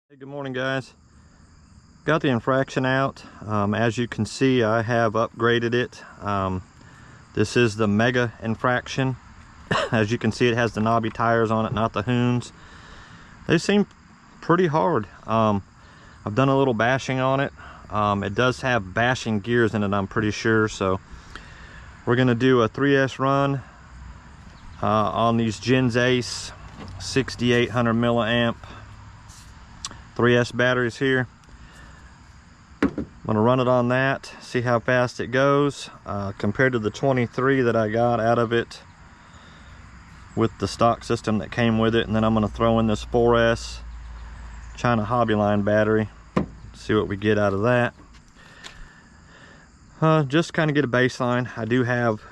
Hey, good morning guys. Got the Infraction out. As you can see, I have upgraded it. This is the Mega Infraction. As you can see, it has the knobby tires on it, not the Hoons. They seem pretty hard. I've done a little bashing on it. It does have bashing gears in it, I'm pretty sure. So we're gonna do a 3S run on these Gens Ace 6800 milliamp 3S batteries here. I'm gonna run it on that, see how fast it goes compared to the 23 that I got out of it with the stock system that came with it. And then I'm gonna throw in this 4S China Hobbyline battery, see what we get out of that. Just kind of get a baseline. I do have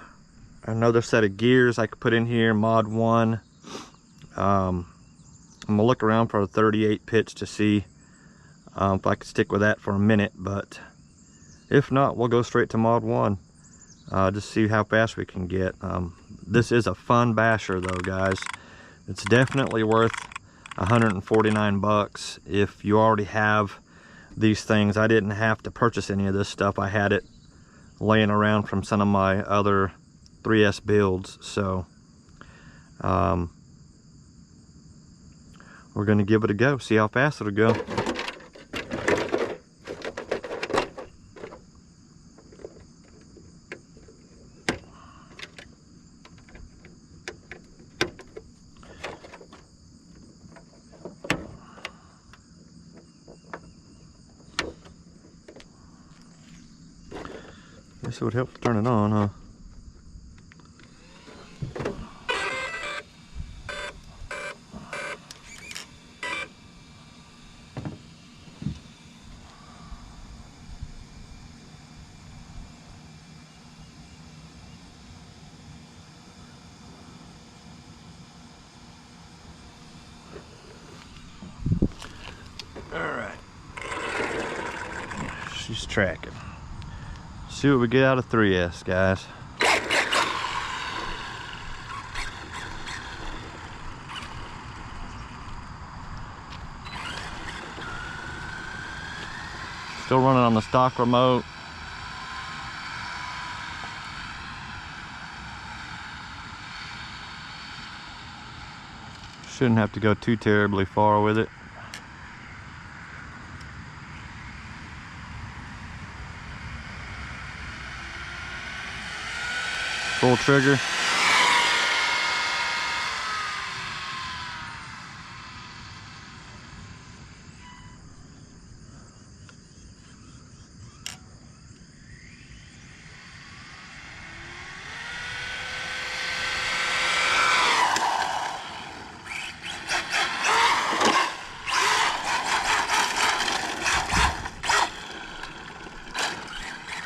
another set of gears I could put in here, mod 1. I'm gonna look around for a 38 pitch to see if I can stick with that for a minute, but if not, we'll go straight to mod 1. Just see how fast we can get. This is a fun basher though, guys. It's definitely worth 149 bucks if you already have these things. I didn't have to purchase any of this stuff. I had it laying around from some of my other 3S builds, so we're gonna give it a go, see how fast it'll go. Guess it would help to turn it on, huh? Alright, she's tracking. See what we get out of 3S, guys. Still running on the stock remote. Shouldn't have to go too terribly far with it. Full trigger.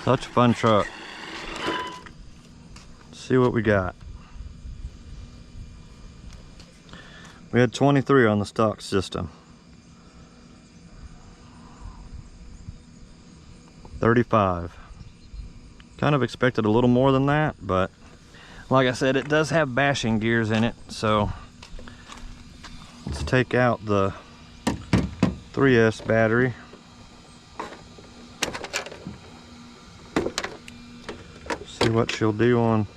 Such a fun truck. See what we got. We had 23 on the stock system. 35. Kind of expected a little more than that, but like I said, it does have bashing gears in it. So let's take out the 3S battery. See what she'll do on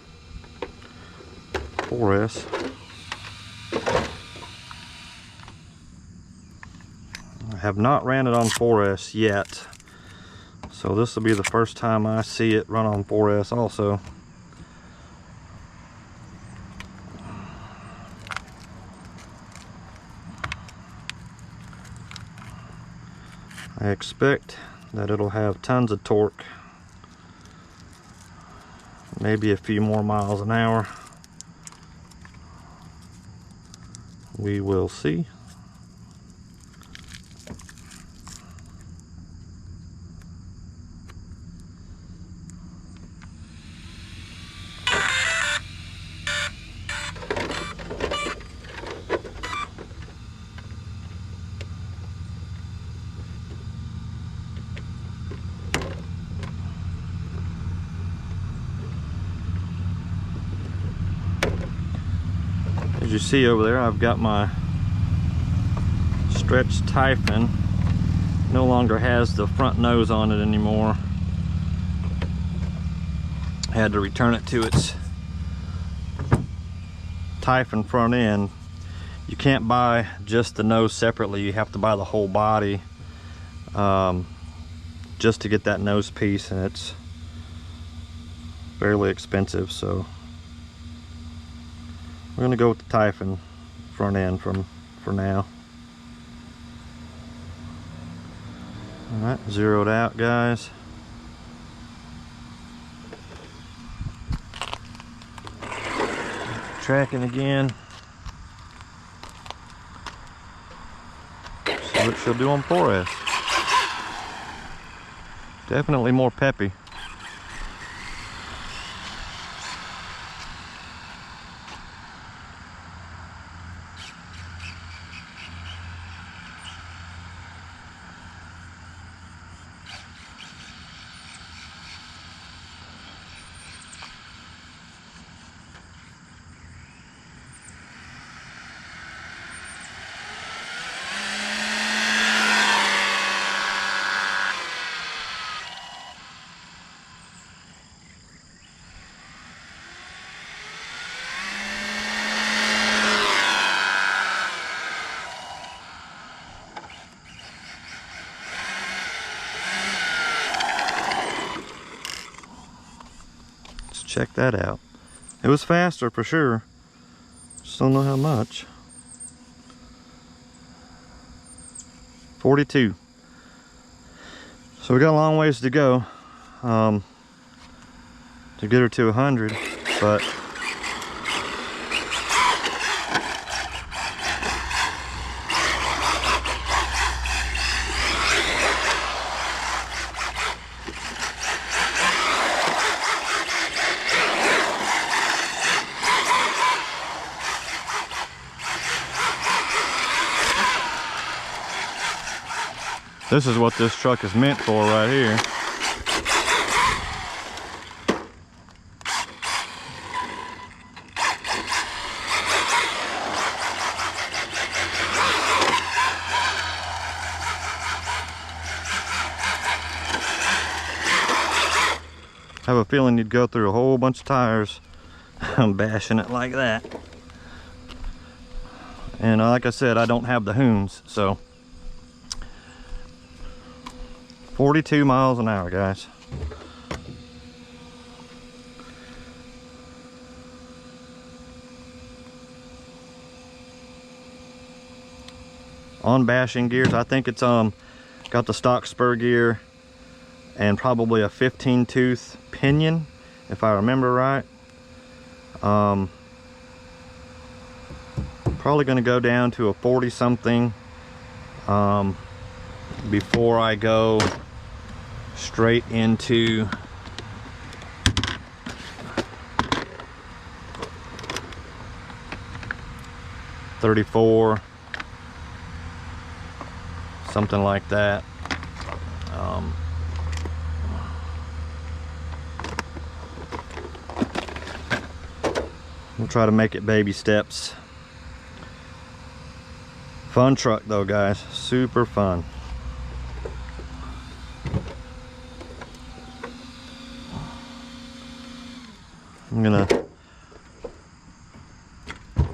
4S. I have not ran it on 4S yet, so this will be the first time I see it run on 4S also. I expect that it'll have tons of torque, maybe a few more miles an hour. We will see. As you see over there, I've got my stretched Typhon no longer has the front nose on it anymore. I had to return it to its Typhon front end. You can't buy just the nose separately, you have to buy the whole body just to get that nose piece, and it's fairly expensive, so we're gonna go with the Typhon front end for now. All right, zeroed out, guys. Tracking again. See what she'll do on 4S. Definitely more peppy. Check that out. It was faster for sure. Just don't know how much. 42. So we got a long ways to go to get her to 100, but this is what this truck is meant for right here. I have a feeling you'd go through a whole bunch of tires bashing it like that. And like I said, I don't have the hoons, so 42 miles an hour, guys. On bashing gears, I think it's got the stock spur gear and probably a 15 tooth pinion, if I remember right. Probably going to go down to a 40 something before I go straight into .34, something like that. We'll try to make it baby steps. Fun truck though, guys, super fun. I'm gonna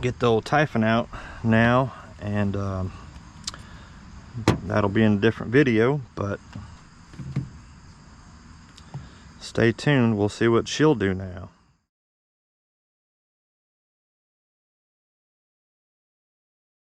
get the old Typhon out now, and that'll be in a different video, but stay tuned, we'll see what she'll do now.